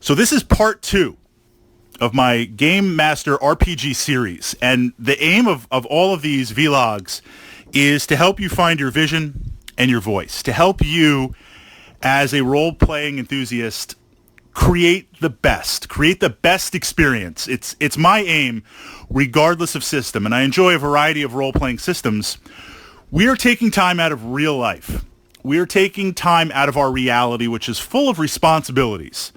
So this is part 2 of my Game Master RPG series. And the aim of all of these vlogs is to help you find your vision and your voice, to help you as a role-playing enthusiast create the best experience. It's my aim, regardless of system, and I enjoy a variety of role-playing systems. We are taking time out of real life. We are taking time out of our reality, which is full of responsibilities.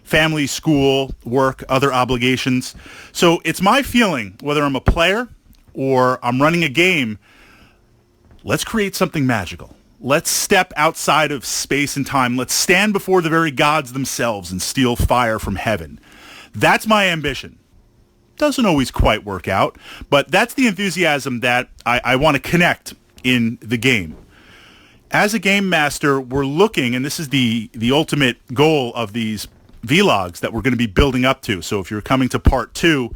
Family, school, work, other obligations. So it's my feeling, whether I'm a player or I'm running a game, let's create something magical. Let's step outside of space and time. Let's stand before the very gods themselves and steal fire from heaven. That's my ambition. Doesn't always quite work out, but that's the enthusiasm that I want to connect in the game. As a game master, we're looking, and this is the ultimate goal of these vlogs that we're going to be building up to. So if you're coming to part 2,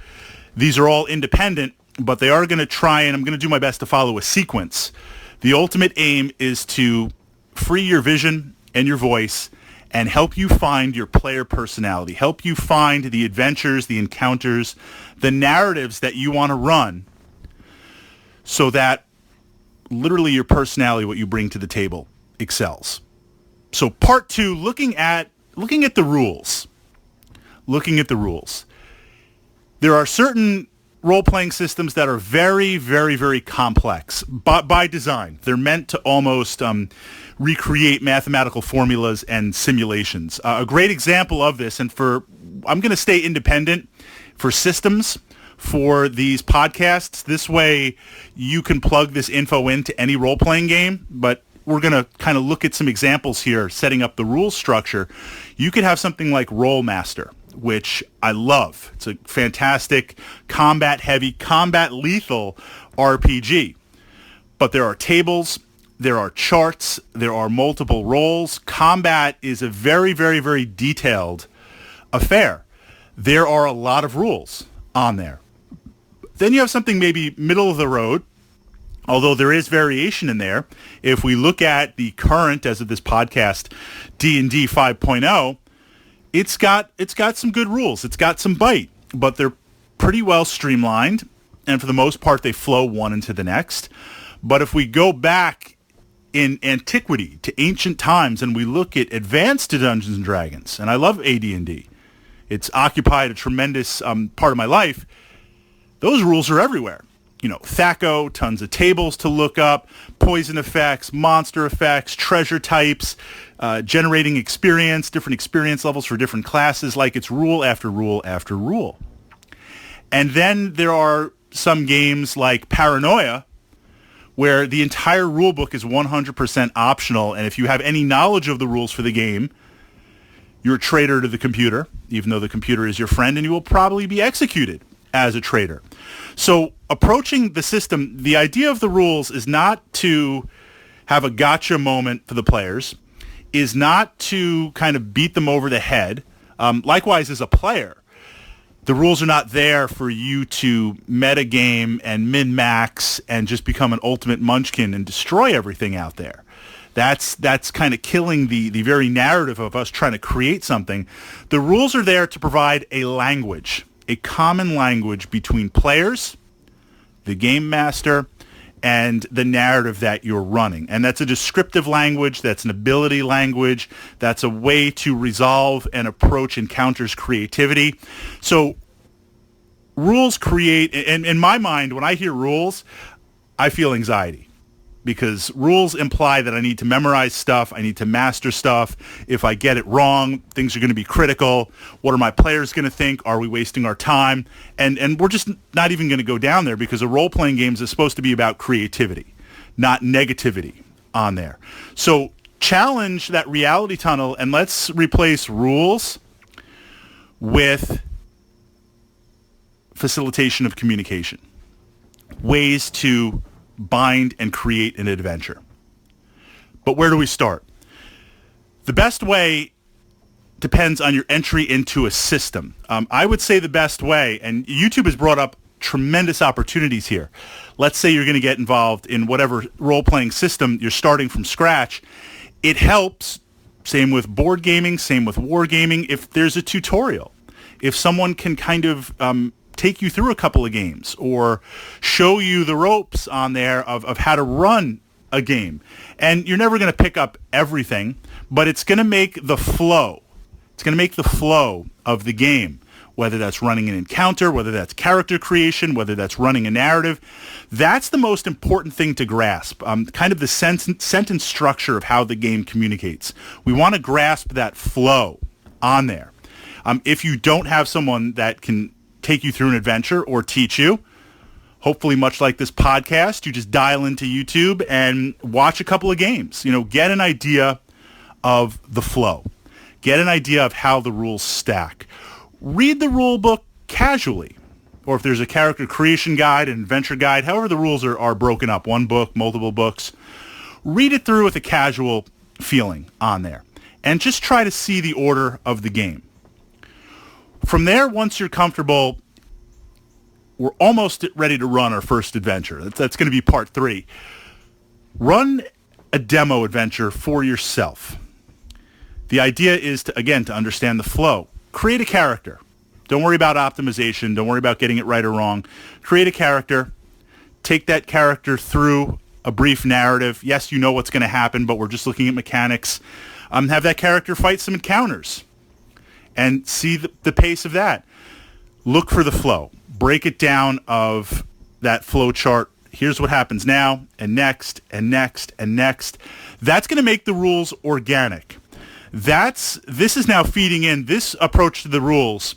these are all independent, but they are going to try, and I'm going to do my best to follow a sequence. The ultimate aim is to free your vision and your voice and help you find your player personality, help you find the adventures, the encounters, the narratives that you want to run, so that literally your personality, what you bring to the table, excels. So part 2, looking at the rules. There are certain role-playing systems that are very, very, very complex by design. They're meant to almost recreate mathematical formulas and simulations. A great example of this, and I'm going to stay independent for systems for these podcasts. This way you can plug this info into any role-playing game, but we're going to kind of look at some examples here, setting up the rule structure. You could have something like Roll Master, which I love. It's a fantastic combat-heavy, combat-lethal RPG. But there are tables, there are charts, there are multiple roles. Combat is a very, very, very detailed affair. There are a lot of rules on there. Then you have something maybe middle of the road, although there is variation in there. If we look at the current, as of this podcast, D&D 5.0, it's got some good rules. It's got some bite, but they're pretty well streamlined, and for the most part, they flow one into the next. But if we go back in antiquity to ancient times and we look at advanced Dungeons & Dragons, and I love AD&D, it's occupied a tremendous part of my life, those rules are everywhere. You know, THAC0, tons of tables to look up, poison effects, monster effects, treasure types, generating experience, different experience levels for different classes, like it's rule after rule after rule. And then there are some games like Paranoia, where the entire rule book is 100% optional, and if you have any knowledge of the rules for the game, you're a traitor to the computer, even though the computer is your friend, and you will probably be executed as a traitor. So approaching the system, the idea of the rules is not to have a gotcha moment for the players, is not to kind of beat them over the head. Likewise, as a player, the rules are not there for you to metagame and min-max and just become an ultimate munchkin and destroy everything out there. That's kind of killing the very narrative of us trying to create something. The rules are there to provide a language, a common language between players, the game master, and the narrative that you're running. And that's a descriptive language, that's an ability language, that's a way to resolve and approach encounters creativity. So rules create, in my mind, when I hear rules, I feel anxiety. Because rules imply that I need to memorize stuff, I need to master stuff. If I get it wrong, things are going to be critical. What are my players going to think? Are we wasting our time? And we're just not even going to go down there, because a role-playing game is supposed to be about creativity, not negativity on there. So challenge that reality tunnel, and let's replace rules with facilitation of communication. Ways to bind and create an adventure. But where do we start? The best way depends on your entry into a system. I would say the best way, and YouTube has brought up tremendous opportunities here. Let's say you're going to get involved in whatever role-playing system you're starting from scratch. It helps Same with board gaming, same with wargaming. If there's a tutorial, if someone can kind of take you through a couple of games or show you the ropes on there of how to run a game. And you're never going to pick up everything, but it's going to make the flow. It's going to make the flow of the game, whether that's running an encounter, whether that's character creation, whether that's running a narrative. That's the most important thing to grasp, kind of the sentence structure of how the game communicates. We want to grasp that flow on there. If you don't have someone that can take you through an adventure or teach you, hopefully much like this podcast, you just dial into YouTube and watch a couple of games. Get an idea of the flow. Get an idea of how the rules stack. Read the rule book casually. Or if there's a character creation guide, an adventure guide, however the rules are broken up, one book, multiple books, read it through with a casual feeling on there. And just try to see the order of the game. From there, once you're comfortable, we're almost ready to run our first adventure. That's going to be part 3. Run a demo adventure for yourself. The idea is to understand the flow. Create a character. Don't worry about optimization. Don't worry about getting it right or wrong. Create a character. Take that character through a brief narrative. Yes, you know what's going to happen, but we're just looking at mechanics. Have that character fight some encounters and see the pace of that. Look for the flow. Break it down of that flow chart. Here's what happens now, and next, and next, and next. That's going to make the rules organic. This is now feeding in, this approach to the rules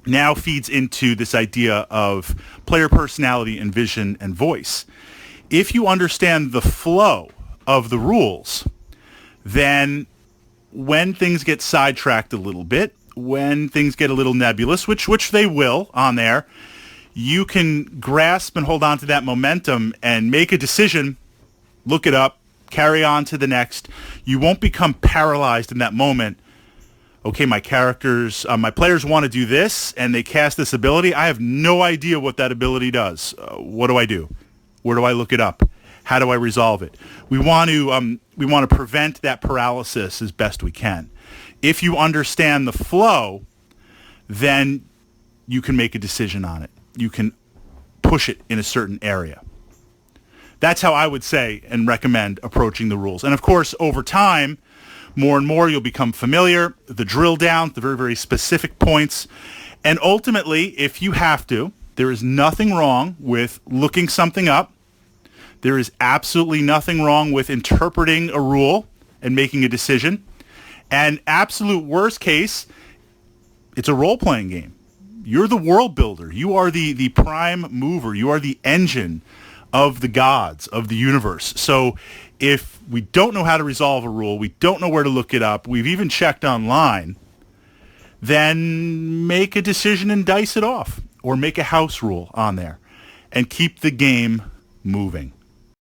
now feeds into this idea of player personality and vision and voice. If you understand the flow of the rules, then when things get sidetracked a little bit, when things get a little nebulous, which they will on there, you can grasp and hold on to that momentum and make a decision, look it up, carry on to the next. You won't become paralyzed in that moment. Okay, my players want to do this, and they cast this ability. I have no idea what that ability does. What do I do? Where do I look it up? How do I resolve it? We want to prevent that paralysis as best we can. If you understand the flow, then you can make a decision on it. You can push it in a certain area. That's how I would say and recommend approaching the rules. And of course, over time, more and more you'll become familiar, the drill down, the very, very specific points. And ultimately, if you have to, there is nothing wrong with looking something up. There is absolutely nothing wrong with interpreting a rule and making a decision. And absolute worst case, it's a role-playing game. You're the world builder. You are the prime mover. You are the engine of the gods, of the universe. So if we don't know how to resolve a rule, we don't know where to look it up, we've even checked online, then make a decision and dice it off. Or make a house rule on there. And keep the game moving.